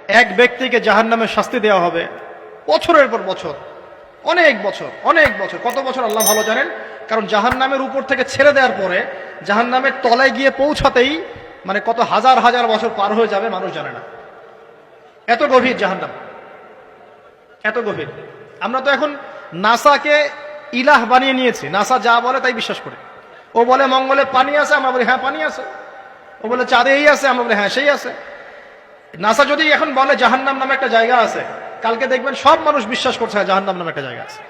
এক ব্যক্তিকে জাহান্নামের শাস্তি দেওয়া হবে বছরের পর বছর, অনেক বছর অনেক বছর, কত বছর আল্লাহ ভালো জানেন। কারণ জাহান্নামের উপর থেকে ছেড়ে দেওয়ার পরে জাহান্নামের তলায় গিয়ে পৌঁছাতেই মানে কত হাজার হাজার বছর পার হয়ে যাবে মানুষ জানে না। এত গভীর জাহান্নাম, এত গভীর। আমরা তো এখন নাসাকে ইলাহ বানিয়ে নিয়েছি, নাসা যা বলে তাই বিশ্বাস করে। ও বলে মঙ্গলে পানি আছে, আমরা বলি হ্যাঁ পানি আছে। ও বলে চাঁদে এই আছে, আমরা বলি হ্যাঁ সেই আছে। নাসা যদি এখন বলে জাহান্নাম নামে একটা জায়গা আছে, কালকে দেখবেন সব মানুষ বিশ্বাস করছে জাহান্নাম নামে একটা জায়গা আছে।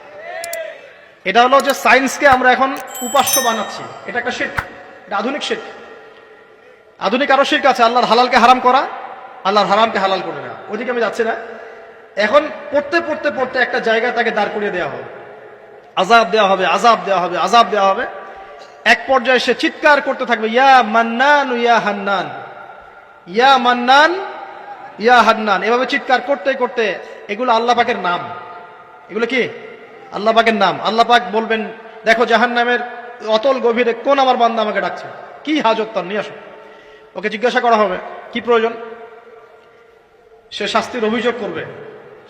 এটা হলো যে সায়েন্সকে আমরা এখন উপাস্য বানাচ্ছি, এটা একটা শিরক, এটা আধুনিক শিরক। আধুনিক আরো শিরক আছে, আল্লাহর হালালকে হারাম করা, আল্লাহর হারামকে হালাল করে নেওয়া। ওইদিকে আমি যাচ্ছি না। এখন পড়তে পড়তে পড়তে একটা জায়গায় তাকে দাঁড় করিয়ে দেওয়া হবে, আযাব দেওয়া হবে, আযাব দেওয়া হবে, আযাব দেওয়া হবে। এক পর্যায়ে সে চিৎকার করতে থাকবে, ইয়া মান্নান ইয়া হান্নান, ইয়া মান্নান ইয়া হান্নান। এভাবে চিৎকার করতে করতে, এগুলো আল্লাহ পাকের নাম। এগুলো কি আল্লাহ পাকের নাম। আল্লাহ পাক বলবেন, দেখো জাহান্নামের অতল গভীরে কোন আমার বান্দা আমাকে ডাকছে, কি হাজত তার, নিয়ে আসো। ওকে জিজ্ঞাসা করা হবে কি প্রয়োজন। সে শাস্তির অভিযোগ করবে,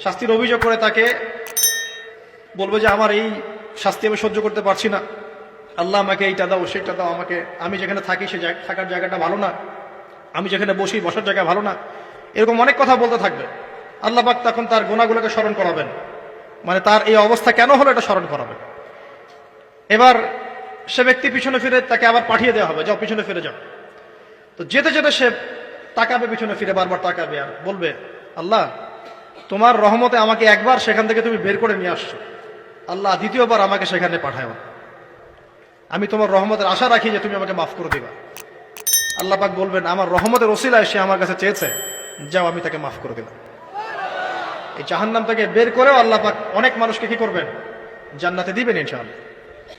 শাস্তির অভিযোগ করে তাকে বলবে যে আমার এই শাস্তি আমি সহ্য করতে পারছি না, আল্লাহ আমাকে এইটা দাও সেইটা দাও আমাকে, আমি যেখানে থাকি সে থাকার জায়গাটা ভালো না, আমি যেখানে বসি বসার জায়গা ভালো না, এরকম অনেক কথা বলতে থাকবে। আল্লাহ পাক তখন তার গুনাহগুলোকে স্মরণ করাবেন, মানে তার এই অবস্থা কেন হলো এটা স্মরণ করাবেন। এবার সে ব্যক্তি পিছনে ফিরে, তাকে আবার পাঠিয়ে দেওয়া হবে, যাও পিছনে ফিরে যাও। তো যেতে যেতে সে তাকাবে পিছনে ফিরে, বারবার তাকাবে আর বলবে, আল্লাহ তোমার রহমতে আমাকে একবার সেখান থেকে তুমি বের করে নিয়ে আসছো, আল্লাহ দ্বিতীয়বার আমাকে সেখানে পাঠাও, আমি তোমার রহমতের আশা রাখি যে তুমি আমাকে মাফ করে দিবা। আল্লাহ পাক বলবেন, আমার রহমতের ওসিলায় সে আমার কাছে চেয়েছে, যাও আমি তাকে মাফ করে দিলাম। এই জাহান্নাম থেকে বের করেও আল্লাহ পাক অনেক মানুষকে কি করবেন, জান্নাতে দিবেন ইনশাআল্লাহ।